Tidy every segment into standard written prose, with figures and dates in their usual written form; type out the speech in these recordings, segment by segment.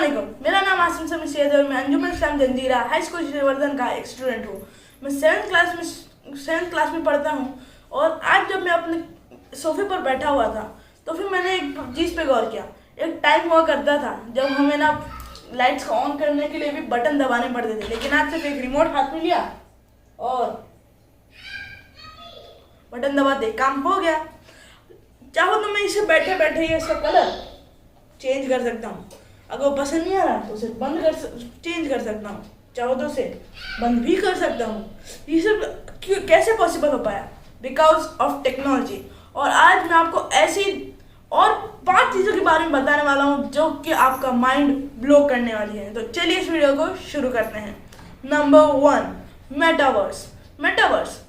मेरा नाम आसिम समीर सैयद है और मैं अंजुमन इस्लाम जंजीरा हाई स्कूल श्रीवर्धन का एक स्टूडेंट हूँ। मैं सेवन्थ क्लास में पढ़ता हूँ और आज जब मैं अपने सोफे पर बैठा हुआ था तो फिर मैंने एक चीज़ पे गौर किया। एक टाइम हुआ करता था जब हमें ना लाइट्स को ऑन करने के लिए भी बटन दबाने पड़ते थे, लेकिन आज सिर्फ एक रिमोट हाथ में लिया और बटन दबाते काम हो गया। चाहो तो मैं इसे बैठे बैठे ये इसका कलर चेंज कर सकता हूँ। अगर वो पसंद नहीं आ रहा तो उसे चेंज कर सकता हूँ, चाहो तो उसे बंद भी कर सकता हूँ। ये सब कैसे पॉसिबल हो पाया? Because of technology. और आज मैं आपको ऐसी और 5 चीज़ों के बारे में बताने वाला हूँ जो कि आपका माइंड ब्लो करने वाली है। तो चलिए इस वीडियो को शुरू करते हैं। Number 1, metaverse.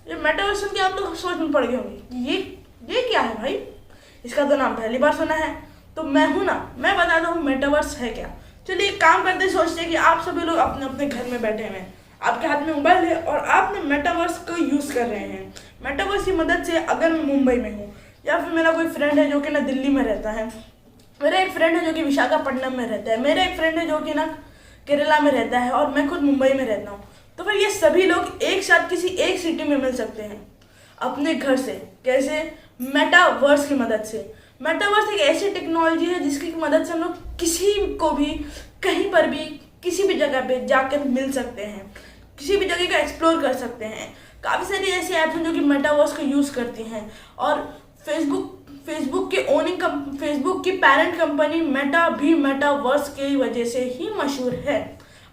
ये मेटावर्स सुन के आप लोग सोच में पड़ गए होंगे ये क्या है भाई? इसका तो नाम पहली बार सुना है। तो मैं हूं ना, मैं बताता हूँ मेटावर्स है क्या। चलिए एक काम करते सोचते हैं कि आप सभी लोग अपने अपने घर में बैठे हुए हैं, आपके हाथ में मोबाइल है और आपने मेटावर्स को यूज़ कर रहे हैं। मेटावर्स की मदद से अगर मैं मुंबई में हूँ या फिर मेरा कोई फ्रेंड है जो कि ना दिल्ली में रहता है, मेरा एक फ्रेंड है जो कि विशाखापट्टनम में रहता है, मेरा एक फ्रेंड है जो कि ना केरला में रहता है और मैं खुद मुंबई में रहता हूँ, तो फिर ये सभी लोग एक साथ किसी एक सिटी में मिल सकते हैं अपने घर से। कैसे? मेटावर्स की मदद से। मेटावर्स एक ऐसी टेक्नोलॉजी है जिसकी मदद से हम लोग किसी को भी कहीं पर भी किसी भी जगह पे जाकर मिल सकते हैं, किसी भी जगह का एक्सप्लोर कर सकते हैं। काफ़ी सारी ऐसी ऐप्स हैं जो कि मेटावर्स को यूज़ करती हैं और फेसबुक की पेरेंट कंपनी मेटा भी मेटावर्स की वजह से ही मशहूर है।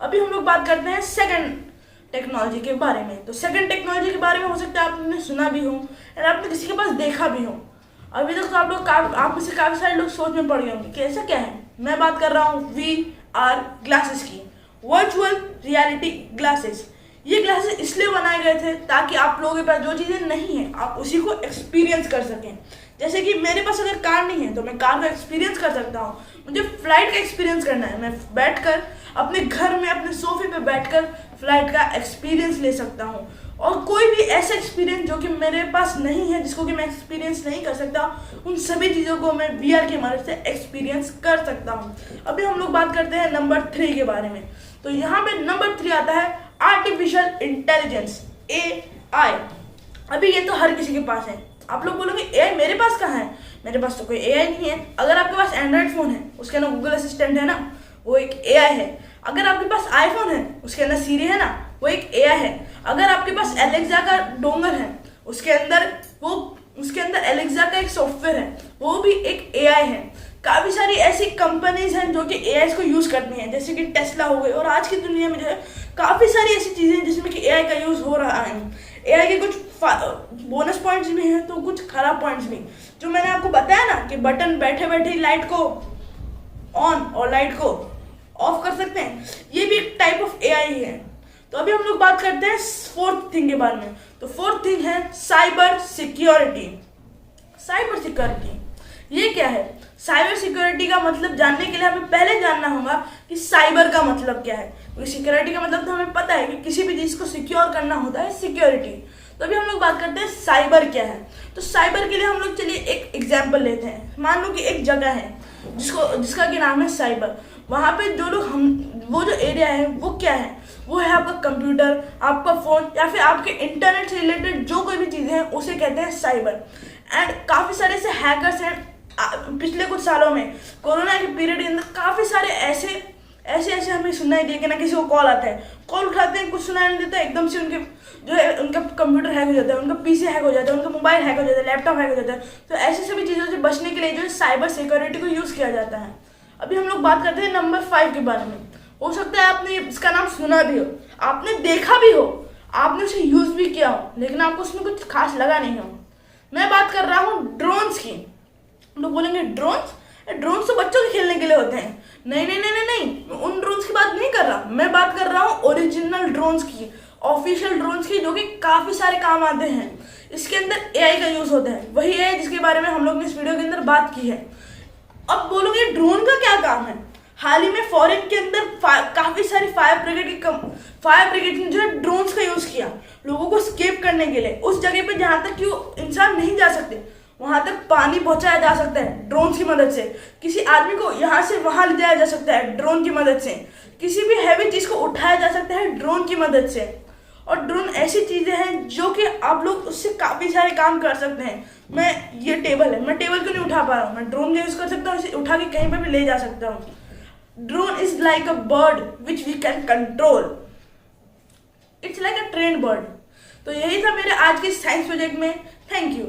अभी हम लोग बात करते हैं सेकंड टेक्नोलॉजी के बारे में। तो सेकंड टेक्नोलॉजी के बारे में हो सकता है आपने सुना भी हो और आपने किसी के पास देखा भी हो। अभी तक तो आप में से काफ़ी सारे लोग सोच में पड़ गए होंगे कि ऐसा क्या है। मैं बात कर रहा हूँ VR ग्लासेस की, वर्चुअल रियलिटी ग्लासेस। ये ग्लासेस इसलिए बनाए गए थे ताकि आप लोगों के पास जो चीज़ें नहीं हैं आप उसी को एक्सपीरियंस कर सकें। जैसे कि मेरे पास अगर कार नहीं है तो मैं कार का एक्सपीरियंस कर सकता हूँ। मुझे फ्लाइट का एक्सपीरियंस करना है, मैं बैठकर अपने घर में अपने सोफे पे बैठकर फ्लाइट का एक्सपीरियंस ले सकता हूँ। और कोई भी ऐसा एक्सपीरियंस जो कि मेरे पास नहीं है, जिसको कि मैं एक्सपीरियंस नहीं कर सकता, उन सभी चीज़ों को मैं VR की मदद से एक्सपीरियंस कर सकता हूँ। अभी हम लोग बात करते हैं नंबर 3 के बारे में। तो यहाँ पे नंबर 3 आता है आर्टिफिशियल इंटेलिजेंस, AI। अभी ये तो हर किसी के पास है। आप लोग बोलोगे AI मेरे पास कहाँ है? मेरे पास तो कोई AI नहीं है। अगर आपके पास एंड्रॉयड फ़ोन है उसके अंदर गूगल असिस्टेंट है ना, वो एक AI है। अगर आपके पास आईफोन है उसके अंदर सीरी है ना, वो एक AI है। अगर आपके पास एलेक्सा का डोंगर है उसके अंदर एलेक्सा का एक सॉफ्टवेयर है, वो भी एक AI है। काफ़ी सारी ऐसी कंपनीज हैं जो कि AI को यूज़ करती हैं, जैसे कि टेस्ला हो गई। और आज की दुनिया में जो है काफ़ी सारी ऐसी चीज़ें हैं जिसमें कि AI का यूज़ हो रहा है। AI के कुछ बोनस पॉइंट्स भी हैं तो कुछ खराब पॉइंट्स भी। जो मैंने आपको बताया ना कि बटन बैठे बैठे लाइट को ऑन और लाइट को ऑफ कर सकते हैं, ये भी एक टाइप ऑफ AI ही है। तो अभी हम लोग बात करते हैं 4th थिंग के बारे में। तो 4th थिंग है साइबर सिक्योरिटी। ये क्या है? साइबर सिक्योरिटी का मतलब जानने के लिए हमें पहले जानना होगा कि साइबर का मतलब क्या है। क्योंकि सिक्योरिटी का मतलब तो हमें पता है कि किसी भी चीज़ को सिक्योर करना होता है, सिक्योरिटी। तो अभी हम लोग बात करते हैं साइबर क्या है। तो साइबर के लिए हम लोग चलिए एक एग्जाम्पल लेते हैं। मान लो कि एक जगह है जिसका कि नाम है साइबर। वहाँ पे वो जो एरिया है वो क्या है? वो है आपका कंप्यूटर, आपका फ़ोन या फिर आपके इंटरनेट से रिलेटेड जो कोई भी चीज़ें हैं उसे कहते हैं साइबर। एंड काफ़ी सारे ऐसे हैकर्स हैं। पिछले कुछ सालों में कोरोना के पीरियड के अंदर काफ़ी सारे ऐसे हमें सुनाई दिए कि ना किसी को कॉल आता है, कॉल उठाते हैं, कुछ सुनाई नहीं देता, एकदम से उनका कंप्यूटर हैक हो जाता है, उनका PC हैक हो जाता है, उनका मोबाइल हैक हो जाता है, लैपटॉप हैक हो जाता है। तो ऐसी सभी चीज़ों से बचने के लिए जो है साइबर सिक्योरिटी को यूज़ किया जाता है। अभी हम लोग बात करते हैं नंबर 5 के बारे में। हो सकता है आपने इसका नाम सुना भी हो, आपने देखा भी हो, आपने उसे यूज़ भी किया हो, लेकिन आपको उसमें कुछ खास लगा नहीं हो। मैं बात कर रहा हूँ ड्रोन्स की। लोग बोलेंगे ड्रोन्स तो बच्चों के खेलने के लिए होते हैं। नहीं, मैं उन ड्रोन्स की बात नहीं कर रहा। मैं बात कर रहा हूँ ओरिजिनल ड्रोन्स की, ऑफिशियल ड्रोन्स की, जो कि काफ़ी सारे काम आते हैं। इसके अंदर AI का यूज़ होता है, वही है जिसके बारे में हम लोग ने इस वीडियो के अंदर बात की है। अब बोलोगे ड्रोन का क्या काम है? हाल ही में फॉरेन के अंदर काफ़ी सारी फायर ब्रिगेड ने जो है ड्रोन्स का यूज़ किया लोगों को स्केप करने के लिए। उस जगह पे जहाँ तक कि वो इंसान नहीं जा सकते, वहां तक पानी पहुंचाया जा सकता है ड्रोन की मदद से। किसी आदमी को यहाँ से वहां ले जाया जा सकता है ड्रोन की मदद से। किसी भी हैवी चीज को उठाया जा सकता है ड्रोन की मदद से। और ड्रोन ऐसी चीजें हैं जो कि आप लोग उससे काफी सारे काम कर सकते हैं। ये टेबल है, मैं टेबल क्यों नहीं उठा पा रहा हूँ, मैं ड्रोन का यूज कर सकता हूँ, इसे उठा के कहीं पर भी ले जा सकता हूँ। Drone is like a bird which we can control. It's like a train bird. तो यही था मेरे आज के साइंस प्रोजेक्ट में। Thank you.